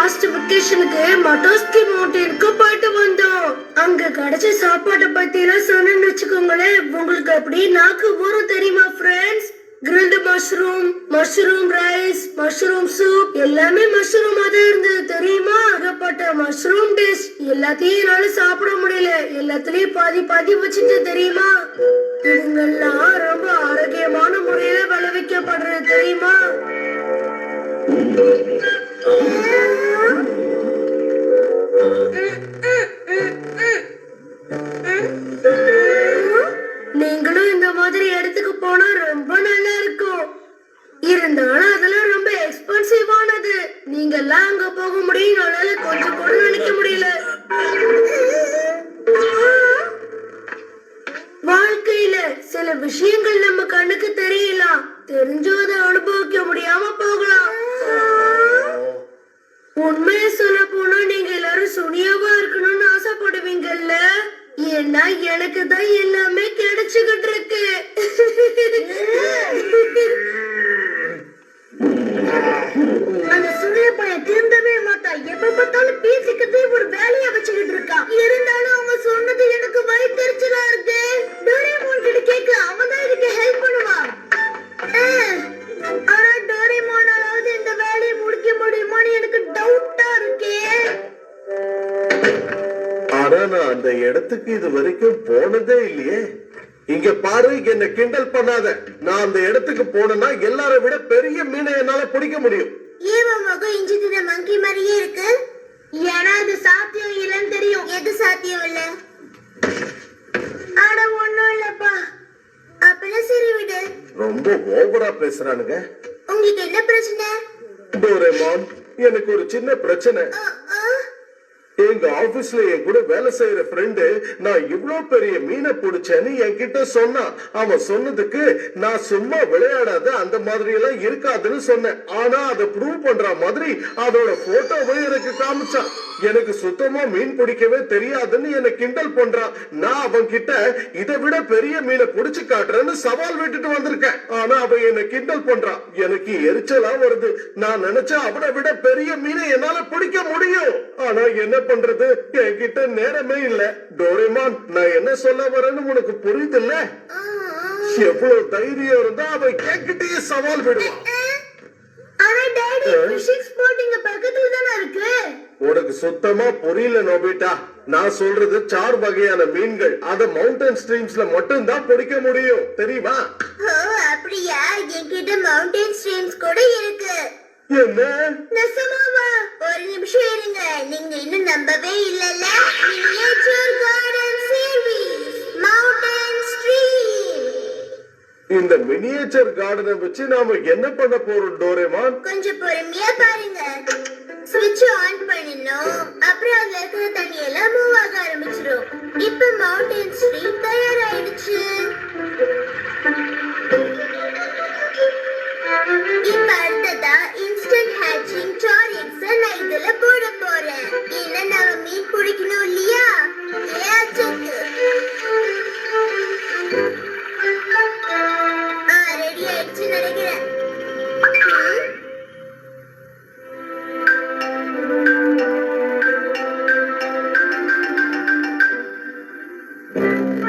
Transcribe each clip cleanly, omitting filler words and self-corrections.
Last வெக்கேஷனுக்கு மட்டோஸ்கி மவுண்டனுக்கு போயிட்டு வந்தோம். அங்க கிடைச்ச சாப்பாட்டை பத்தி எல்லாம் சொன்னேன்னு வச்சுக்கோங்களேன், உங்களுக்கு அப்படி நாக்கு ஊறும் தெரியுமா friends. Grilled mushroom, mushroom rice, mushroom soup, எல்லாமே மஷ்ரூம் தான் இருந்தது தெரியுமா. அகப்பட்ட மஷ்ரூம் டிஷ் எல்லாத்தையும் என்னால சாப்பிட முடியல. எல்லாத்துலயும் பாதி பாதி வச்சுட்டு தெரியுமா. இதுங்கெல்லாம் ரொம்ப ஆரோக்கியமான முறையில விளைவிக்கப்படுறது தெரியுமா. நீங்களும் இந்த மாதிரி இடத்துக்கு போனா ரொம்ப நல்லா இருக்கும். இருந்தாலும் அதெல்லாம் ரொம்ப எக்ஸ்பென்சிவானது. நீங்க எல்லாம் அங்க போக முடியும், என்னால கொஞ்சம் கூட நினைக்க முடியல. வாழ்க்கையில சில விஷயங்கள் நம்ம கண்ணுக்கு தெரியலாம், தெரிஞ்சோ அதை அனுபவிக்க முடியாம போகலாம். உண்மையை சொல்ல போனா நீங்க எல்லாரும் சுனியாவா இருக்கணும்னு ஆசைப்படுவீங்கல்ல. ஏன்னா எனக்கு தான் எல்லாமே கிடைச்சுக்கிட்டு இருக்கு. அந்த சுனிய பையன் திருந்தவே மாட்டா. எப்ப பார்த்தாலும் பேசிக்கிட்டே ஒரு வேலையா வச்சுக்கிட்டு இருக்கா. இருந்தாலும் அவங்க சொன்னது எனக்கு வயிற்றுச்சலா இருக்கு. டோரேமோன் கிட்ட கேட்க, அவன் தான் இதுக்கு ஹெல்ப் பண்ணுவான். ஆனா டோரேமோனாலாவது இந்த வேலையை முடிக்க முடியுமான்னு எனக்கு டவுட்டா இருக்கே. ஆனா நான் அந்த இடத்துக்கு இது வரைக்கும் போனதே இல்லையே. இங்க பாரு, என்ன கிண்டல் பண்ணாத. நான் அந்த இடத்துக்கு போனேன்னா எல்லாரை விட பெரிய மீனை என்னால பிடிக்க முடியும். ஏன் மகம் இஞ்சி தின மங்கி மாதிரியே இருக்கு? ஏன்னா அது சாத்தியம் இல்லைன்னு தெரியும். எது சாத்தியம் இல்ல? ஆனா ஒண்ணும் இல்லப்பா. அப்பெல்லாம் சரி விடு. ரொம்ப ஓவரா பேசுறானுங்க. உங்களுக்கு என்ன பிரச்சனை? டோரேமான், எனக்கு ஒரு சின்ன பிரச்சனை. எங்க ஆபீஸ்ல என் கூட வேலை செய்யற ஃப்ரெண்டு நான் இவ்வளவு பெரிய மீனை பிடிச்சேன்னு என்கிட்ட சொன்னான். அவன் சொன்னதுக்கு நான் சும்மா விளையாடாத, அந்த மாதிரி எல்லாம் இருக்காதுன்னு சொன்னேன். ஆனா அதை ப்ரூவ் பண்ற மாதிரி அதோட போட்டோவை எனக்கு காமிச்சான். எனக்கு சுத்தமா மீன் பிடிக்கவே தெரியாதுன்னு என்னை கிண்டல் பண்றான். நான் அவன் கிட்ட இதை விட பெரிய மீனை பிடிச்சு காட்டுறேன்னு சவால் விட்டுட்டு வந்திருக்கேன். ஆனா அவன் என்னை கிண்டல் பண்றான். எனக்கு எரிச்சலா வருது. நான் நினைச்சேன் அவனை விட பெரிய மீனை என்னால பிடிக்க முடியும். ஆனா என்ன பண்றது, என்கிட்ட நேரமே இல்ல. டோரேமான், நான் என்ன சொல்ல வரேன்னு உனக்கு புரியுது இல்ல? எவ்வளவு தைரியம் இருந்தா அவன் என்கிட்டயே சவால் விடுவான். உனக்கு சுத்தமா புரியல நோபிட்டா. நான் சொல்றது 4 வகையான மீன்கள். அத மவுண்டன் ஸ்ட்ரீம்ஸ்ல மட்டும் தான் பிடிக்க முடியும், தெரியுமா? அப்படியா? என்கிட்ட மவுண்டன் ஸ்ட்ரீம்ஸ் கூட இருக்கு. என்ன? நெசமாவா? ஒரு நிமிஷம் இருங்க, நீங்க இன்னும் நம்பவே இல்லல. Miniature garden service mountain stream. இந்த மினியேச்சர் கார்டனை வச்சு நாம என்ன பண்ண போறோம் டோரேமான்? கொஞ்சம் பொறுமையா பாருங்க. ஸ்விட்ச் ஆன் பண்ணனும், அப்புறம் அதுல இருக்கிற தண்ணி எல்லாம் மூவ் ஆக ஆரம்பிச்சிடும். இப்ப மவுண்டன் ஸ்ட்ரீம் தயாராயிடுச்சு. இப்ப அடுத்ததா இன்ஸ்டன்ட் ஹேட்சிங் சார் எக்ஸ நான் இதுல போட போறேன். ஏன்னா நாம மீன் பிடிக்கணும் இல்லையா? ரெடி ஆயிடுச்சு நினைக்கிறேன்.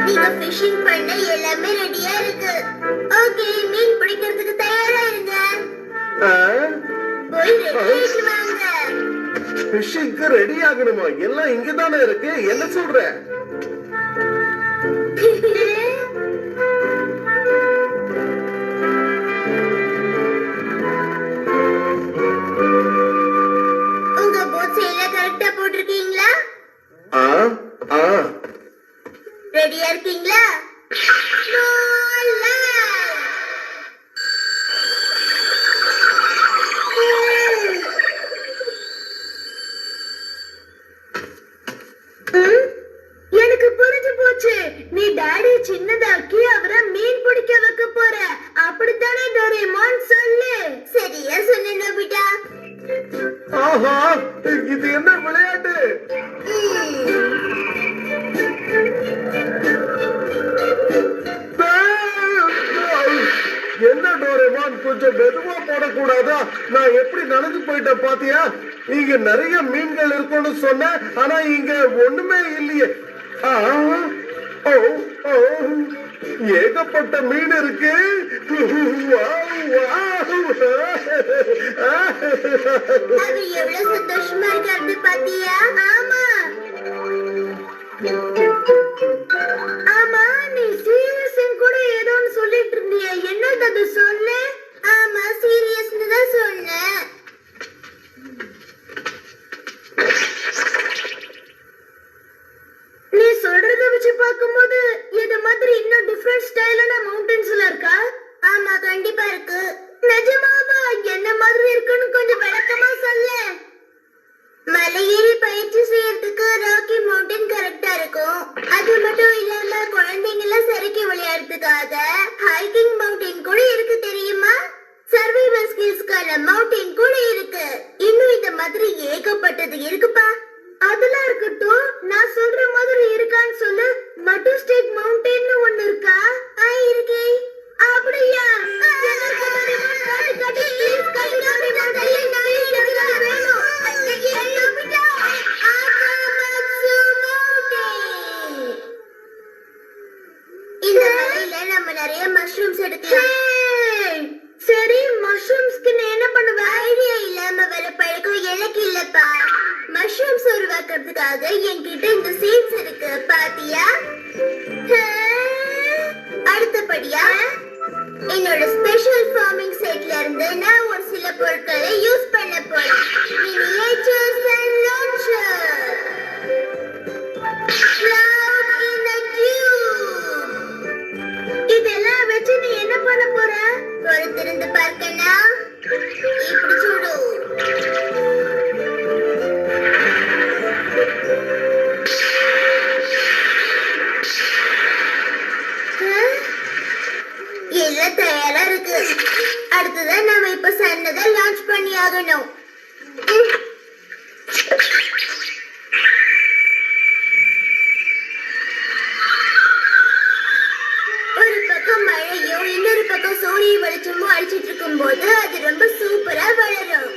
நீங்க ஃபிஷிங் பண்ண எல்லாமே ரெடியா இருக்கு. ஓகே, மீன் பிடிக்கிறதுக்கு தயாரா இருங்க. போய் ரெடி ஆயிட்டு வாங்க. ஃபிஷிங்க்கு ரெடி ஆகணுமா? எல்லாம் இங்கதானே இருக்கு. என்ன சொல்ற? உங்க போட்ஸ் எல்லாம் கரெக்டா போட்டிருக்கீங்களா? ரெடியா இருக்கீங்களா? எனக்கு புரிஞ்சு போச்சு. நீ டாடி சின்னதாக்கி அவரை மீன் பிடிக்க வைக்க போற, அப்படித்தானே டோரேமான்? சொல்லு. சரியா சொன்ன நோபிட்டா. ஆஹா, இது என்ன விளையாட்டு? என்ன டோரேமான், கொஞ்சம் மெதுவா போடக்கூடாதா? நான் எப்படி நடந்து போயிட்டேன் பாத்தியா? இங்க நிறைய மீன்கள் இருக்கும்னு சொன்னேன், ஆனா இங்க ஒண்ணுமே இல்லையே. ஆ, ஓ, ஓ, ஏகப்பட்ட மீன் இருக்கு. அது எவ்வளவு சந்தோஷமா இருக்கிறது பாத்தியா? ஆமா ஆமா, நீ சீரியஸ் கூட ஏதோன்னு சொல்லிட்டு இருந்தியே, என்னது அது சொல்லு. ஆமா சீரியஸ்னு தான் சொன்னேன். நீ சொல்றத வச்சு பார்க்கும்போது இது மாதிரி இன்னும் டிஃபரண்ட் ஸ்டைலான மவுண்டன்ஸ்ல இருக்கா? ஆமா கண்டிப்பா இருக்கு. நிஜமாவா? என்ன மாதிரி இருக்குன்னு கொஞ்சம் விளக்கமா சொல்லு. மலையேறி பயிற்சி செய்யறதுக்கு ராக்கி மவுண்டன் கரெக்டா இருக்கும். அது மட்டும் இல்லாம குழந்தைங்க எல்லாம் சறுக்கி விளையாடுறதுக்காக ஹைக்கிங் மவுண்டன் கூட இருக்கு தெரியுமா? சர்வைவல் ஸ்கில்ஸ்க்கான மவுண்டன் கூட இருக்கு. இன்னும் இந்த மாதிரி ஏகப்பட்டது இருக்குப்பா. அதெல்லாம் இருக்கட்டும், நான் சொல்ற மாதிரி இருக்கான்னு சொல்லு. மட்டோஸ்டிக் மவுண்டன்னு ஒண்ணு இருக்கா? இருக்கே. அப்படியா? எனக்கு தெரியுமா? காட்டு காட்டு please காட்டு தெரியுமா? எனக்கு அது வேணும். இந்த மலையில நம்ம நிறைய மஷ்ரூம்ஸ் எடுக்கலாம். Hey! சரி, மஷ்ரூம்ஸ்க்கு நீ என்ன பண்ணுவ? ஐடியா இல்லாம வர பழக்கம் எனக்கு இல்லப்பா. மஷ்ரூம்ஸ் உருவாக்குறதுக்காக என்கிட்ட இந்த சீட்ஸ் இருக்கு பாத்தியா? அடுத்தபடியா என்னோட ஸ்பெஷல் ஃபார்மிங் செட்ல இருந்து நான் ஒரு சில பொருட்களை யூஸ் பண்ண போறேன். Miniatures and launcher. Cloud in a tube. இதெல்லாம் வச்சு நீ என்ன பண்ண போற? பொறுத்திருந்து பார்க்கனா? இப்படி சுடு. எல்லாம் தயாரா இருக்கு. அடுத்ததான் நாம இப்ப சன்னதை லான்ச் பண்ணி ஆகணும். ஒரு பக்கம் மழையும் இன்னொரு பக்கம் சூரிய வெளிச்சமும் அடிச்சிட்டு இருக்கும் போது அது ரொம்ப சூப்பரா வளரும்.